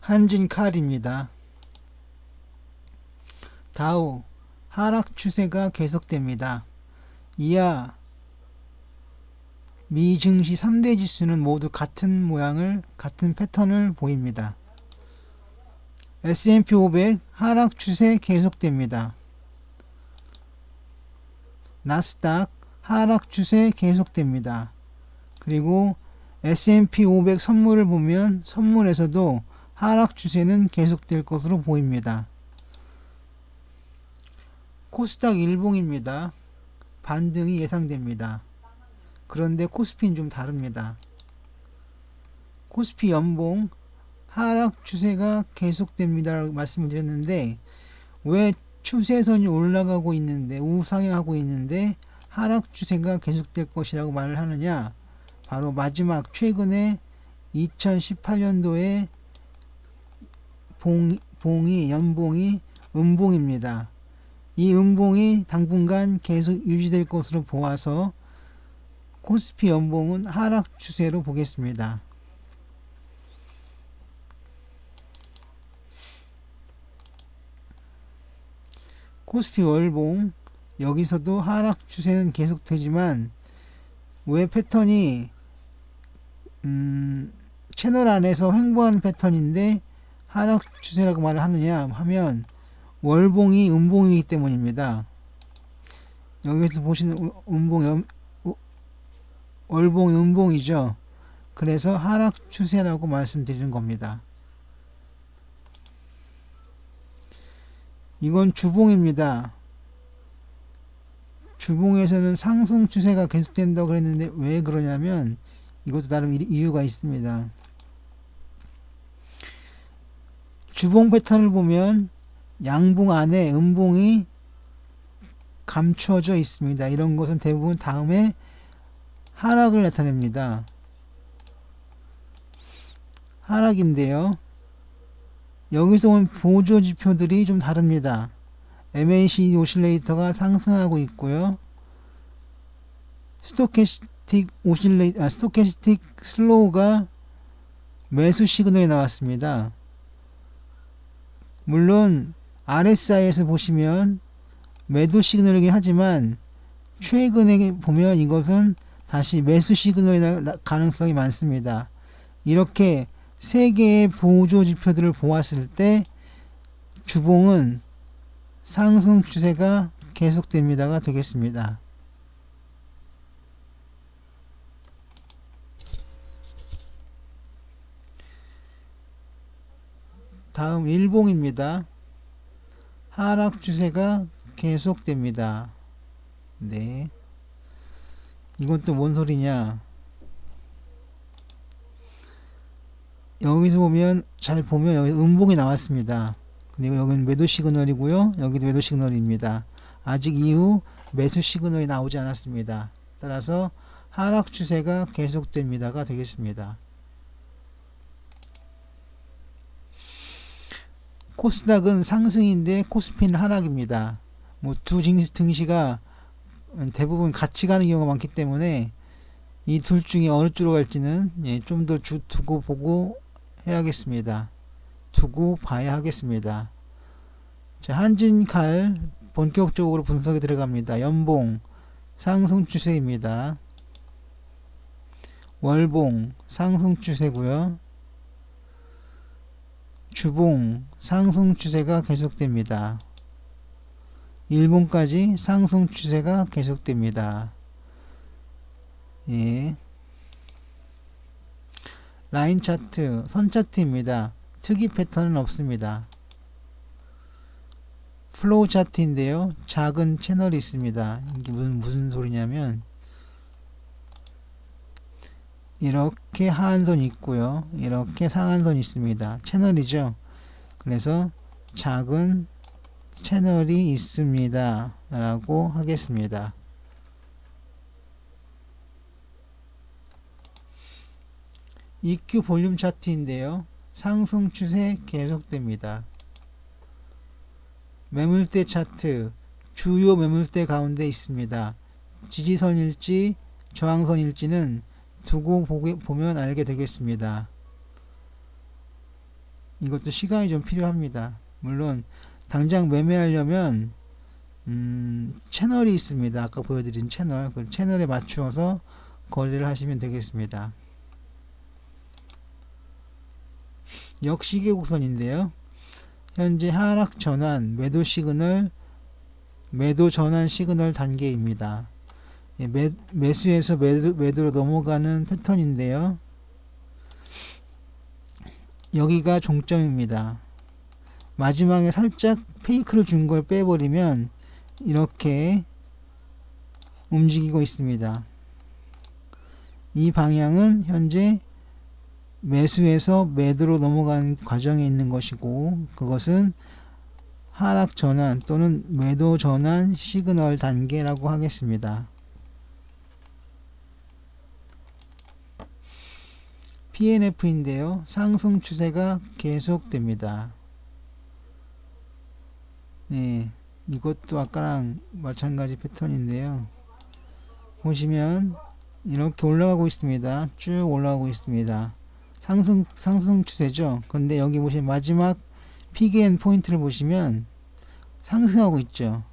한진칼입니다. 다우 하락 추세가 계속됩니다. 이하 미 증시 3대 지수는 모두 같은 패턴을 보입니다. S&P 500 하락 추세 계속됩니다. 나스닥 하락 추세 계속됩니다. 그리고 S&P 500 선물을 보면 선물에서도 하락 추세는 계속될 것으로 보입니다. 코스닥 일봉입니다. 반등이 예상됩니다. 그런데 코스피는 좀 다릅니다. 코스피 연봉 하락 추세가 계속됩니다 라고 말씀을 드렸는데, 왜 추세선이 올라가고 있는데 우상향하고 있는데 하락 추세가 계속될 것이라고 말을 하느냐, 바로 마지막 최근에 2018년도에 연봉이 음봉입니다. 이 음봉이 당분간 계속 유지될 것으로 보아서 코스피 연봉은 하락 추세로 보겠습니다. 코스피 월봉 여기서도 하락 추세는 계속되지만 왜 패턴이 채널 안에서 횡보하는 패턴인데 하락 추세라고 말을 하느냐 하면 월봉이 음봉이기 때문입니다. 여기서 보시는 월봉이 음봉이죠. 그래서 하락 추세라고 말씀드리는 겁니다. 이건 주봉입니다. 주봉에서는 상승 추세가 계속된다고 그랬는데 왜 그러냐면 이것도 나름 이유가 있습니다. 주봉 패턴을 보면 양봉 안에 음봉이 감춰져 있습니다. 이런 것은 대부분 다음에 하락을 나타냅니다. 하락인데요. 여기서 온 보조 지표들이 좀 다릅니다. MACD 오실레이터가 상승하고 있고요. 스토캐스틱 슬로우가 매수 시그널이 나왔습니다. 물론 RSI에서 보시면 매도 시그널이긴 하지만 최근에 보면 이것은 다시 매수 시그널이 날 가능성이 많습니다. 이렇게 세 개의 보조 지표들을 보았을 때 주봉은 상승 추세가 계속됩니다가 되겠습니다. 다음 일봉입니다. 하락 추세가 계속됩니다. 네. 이건 또 뭔 소리냐? 여기서 보면 잘 보면 여기 음봉이 나왔습니다. 그리고 여기는 매도 시그널이고요. 여기도 매도 시그널입니다. 아직 이후 매수 시그널이 나오지 않았습니다. 따라서 하락 추세가 계속됩니다가 되겠습니다. 코스닥은 상승인데 코스피는 하락입니다. 두 증시가 대부분 같이 가는 경우가 많기 때문에 이 둘 중에 어느 쪽으로 갈지는 좀 더 두고 보고 해야겠습니다. 두고 봐야 하겠습니다. 자, 한진칼 본격적으로 분석에 들어갑니다. 연봉 상승 추세입니다. 월봉 상승 추세고요. 주봉 상승 추세가 계속됩니다. 일봉까지 상승 추세가 계속됩니다. 예. 라인 차트, 선 차트입니다. 특이 패턴은 없습니다. 플로우 차트인데요. 작은 채널이 있습니다. 이게 무슨 소리냐면 이렇게 하한선이 있고요. 이렇게 상한선이 있습니다. 채널이죠. 그래서 작은 채널이 있습니다. 라고 하겠습니다. EQ 볼륨 차트인데요. 상승 추세 계속됩니다. 매물대 차트, 주요 매물대 가운데 있습니다. 지지선일지 저항선일지는 두고 보면 알게 되겠습니다. 이것도 시간이 좀 필요합니다. 물론 당장 매매하려면 채널이 있습니다. 아까 보여드린 채널, 그 채널에 맞추어서 거래를 하시면 되겠습니다. 역시계곡선인데요. 현재 하락 전환, 매도 시그널, 매도 전환 시그널 단계입니다. 예, 매수에서 매도로 넘어가는 패턴인데요. 여기가 종점입니다. 마지막에 살짝 페이크를 준 걸 빼버리면 이렇게 움직이고 있습니다. 이 방향은 현재 매수에서 매도로 넘어가는 과정에 있는 것이고, 그것은 하락 전환 또는 매도 전환 시그널 단계라고 하겠습니다. PNF인데요. 상승 추세가 계속됩니다. 네, 이것도 아까랑 마찬가지 패턴인데요. 보시면 이렇게 올라가고 있습니다. 쭉 올라가고 있습니다. 상승 추세죠. 근데 여기 보시면 마지막 피그앤 포인트를 보시면 상승하고 있죠.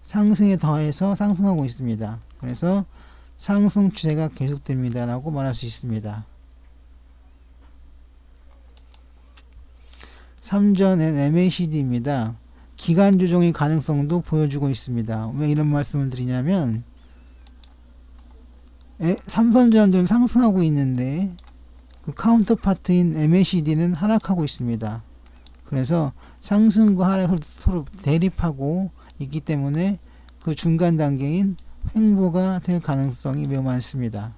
상승에 더해서 상승하고 있습니다. 그래서 상승 추세가 계속됩니다 라고 말할 수 있습니다. 3전엔 MACD입니다. 기간 조정의 가능성도 보여주고 있습니다. 왜 이런 말씀을 드리냐면, 삼선전들은 상승하고 있는데 그 카운터파트인 MACD는 하락하고 있습니다. 그래서 상승과 하락을 서로 대립하고 있기 때문에 그 중간 단계인 횡보가 될 가능성이 매우 많습니다.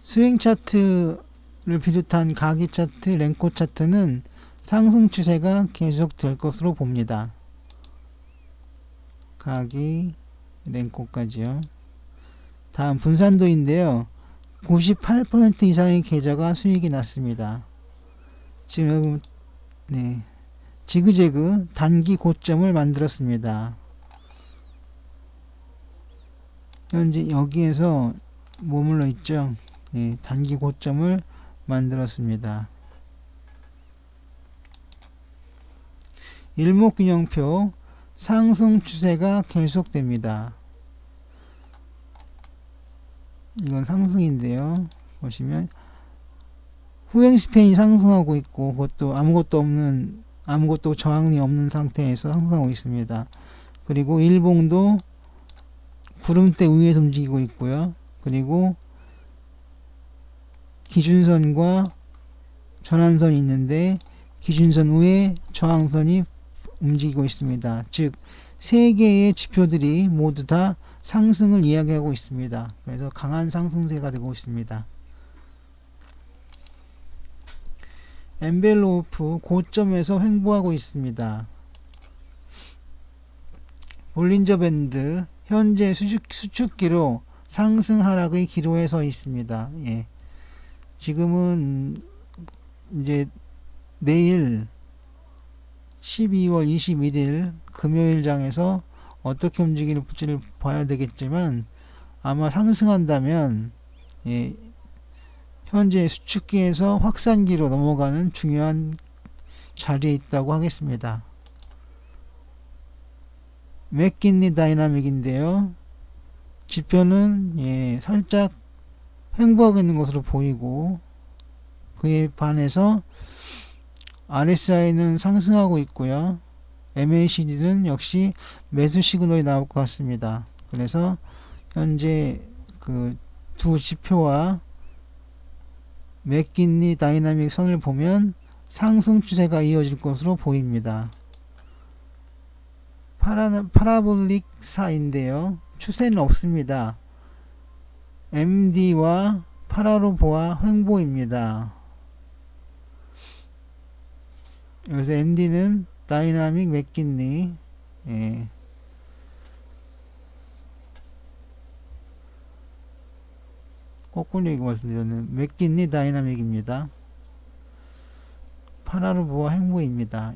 스윙 차트를 비롯한 가기 차트, 랭코 차트는 상승 추세가 계속될 것으로 봅니다. 가기, 랭코까지요. 다음 분산도인데요. 98% 이상의 계좌가 수익이 났습니다. 지금 네, 지그재그 단기 고점을 만들었습니다. 현재 여기에서 머물러 있죠. 네, 단기 고점을 만들었습니다. 일목균형표 상승 추세가 계속됩니다. 이건 상승인데요. 보시면 후행 스팬이 상승하고 있고, 그것도 아무것도 저항이 없는 상태에서 상승하고 있습니다. 그리고 일봉도 구름대 위에서 움직이고 있고요. 그리고 기준선과 전환선이 있는데 기준선 위에 저항선이 움직이고 있습니다. 즉, 세 개의 지표들이 모두 다 상승을 이야기하고 있습니다. 그래서 강한 상승세가 되고 있습니다. 엔벨로프 고점에서 횡보하고 있습니다. 볼린저 밴드 현재 수축기로 상승 하락의 기로에 서 있습니다. 예. 지금은 이제 내일 12월 21일 금요일장에서 어떻게 움직일지를 봐야 되겠지만, 아마 상승한다면 현재 수축기에서 확산기로 넘어가는 중요한 자리에 있다고 하겠습니다. 맥킨리 다이나믹인데요. 지표는 살짝 횡보하고 있는 것으로 보이고, 그에 반해서 RSI는 상승하고 있고요. MACD는 역시 매수 시그널이 나올 것 같습니다. 그래서 현재 그 두 지표와 맥킨리 다이나믹 선을 보면 상승 추세가 이어질 것으로 보입니다. 파라볼릭사인데요. 추세는 없습니다. MD와 파라로보아 횡보입니다. 여기서 MD는 다이나믹 맥킨리, 거꾸로 얘기 말씀드렸는 맥킨리 다이나믹입니다. 파라로보아 횡보입니다.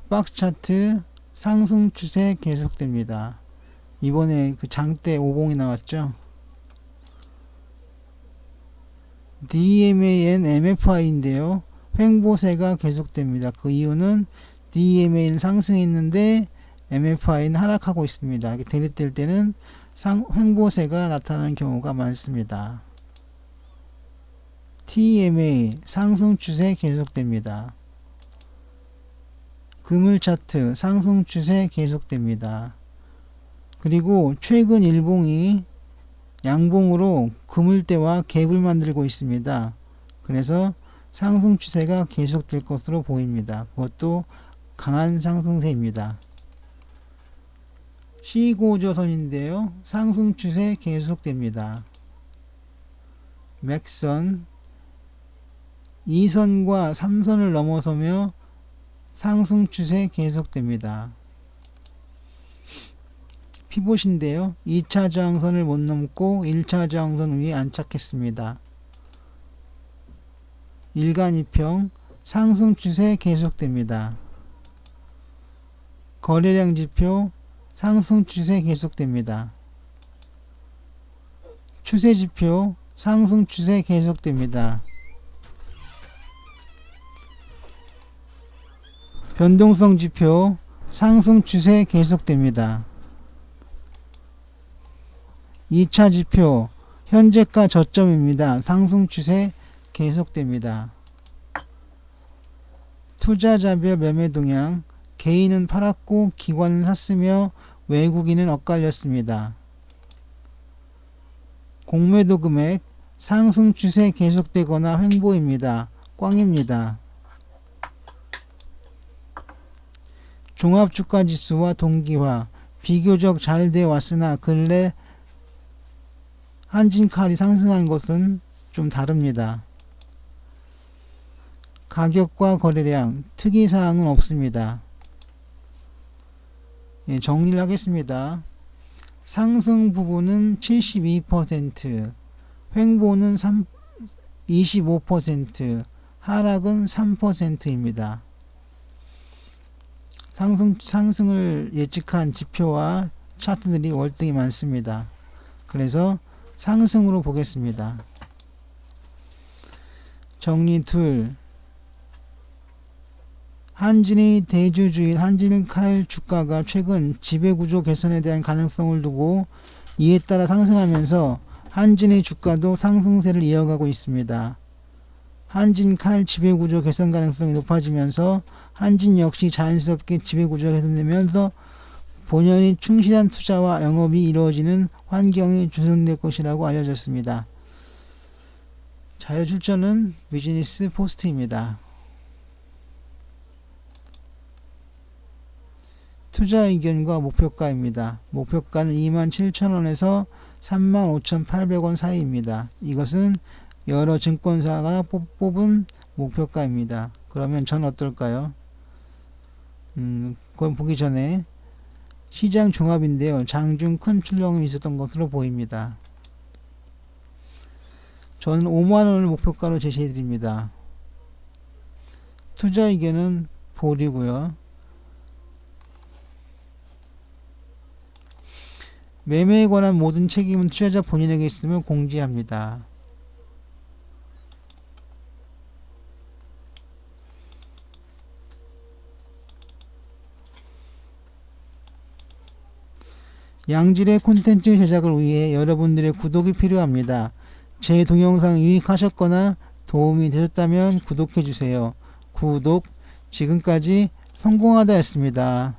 박스 차트 상승 추세 계속됩니다. 이번에 그 장대 50이 나왔죠. DMAN MFI인데요. 횡보세가 계속됩니다. 그 이유는 DMA는 상승했는데 MFI는 하락하고 있습니다. 이렇게 대립될 때는 횡보세가 나타나는 경우가 많습니다. TMA 상승 추세 계속됩니다. 금을 차트 상승 추세 계속됩니다. 그리고 최근 일봉이 양봉으로 그물대와 갭을 만들고 있습니다. 그래서 상승 추세가 계속될 것으로 보입니다. 그것도 강한 상승세입니다. C고조선인데요. 상승 추세 계속됩니다. 맥선 2선과 3선을 넘어서며 상승 추세 계속됩니다. 피봇인데요. 2차 저항선을 못 넘고 1차 저항선 위에 안착했습니다. 일간 2평 상승 추세 계속됩니다. 거래량 지표 상승 추세 계속됩니다. 추세 지표 상승 추세 계속됩니다. 변동성 지표 상승 추세 계속됩니다. 2차 지표 현재가 저점입니다. 상승 추세 계속됩니다. 투자자별 매매 동향 개인은 팔았고 기관은 샀으며 외국인은 엇갈렸습니다. 공매도 금액 상승 추세 계속되거나 횡보입니다. 꽝입니다. 종합주가지수와 동기화 비교적 잘 되어 왔으나 근래 한진칼이 상승한 것은 좀 다릅니다. 가격과 거래량 특이사항은 없습니다. 정리를 하겠습니다. 상승 부분은 72%, 횡보는 25%, 하락은 3%입니다. 상승을 예측한 지표와 차트들이 월등히 많습니다. 그래서 상승으로 보겠습니다. 정리 둘. 한진의 대주주인 한진칼 주가가 최근 지배구조 개선에 대한 가능성을 두고 이에 따라 상승하면서 한진의 주가도 상승세를 이어가고 있습니다. 한진칼 지배구조 개선 가능성이 높아지면서 한진 역시 자연스럽게 지배구조가 개선되면서 본연이 충실한 투자와 영업이 이루어지는 환경이 조성될 것이라고 알려졌습니다. 자료 출처는 비즈니스 포스트입니다. 투자 의견과 목표가입니다. 목표가는 27,000원에서 35,800원 사이입니다. 이것은 여러 증권사가 뽑은 목표가입니다. 그러면 전 어떨까요? 그걸 보기 전에 시장 종합인데요. 장중 큰 출렁임이 있었던 것으로 보입니다. 저는 5만원을 목표가로 제시해드립니다. 투자 의견은 보류고요. 매매에 관한 모든 책임은 투자자 본인에게 있음을 공지합니다. 양질의 콘텐츠 제작을 위해 여러분들의 구독이 필요합니다. 제 동영상 유익하셨거나 도움이 되셨다면 구독해주세요. 구독, 지금까지 성공하다 였습니다.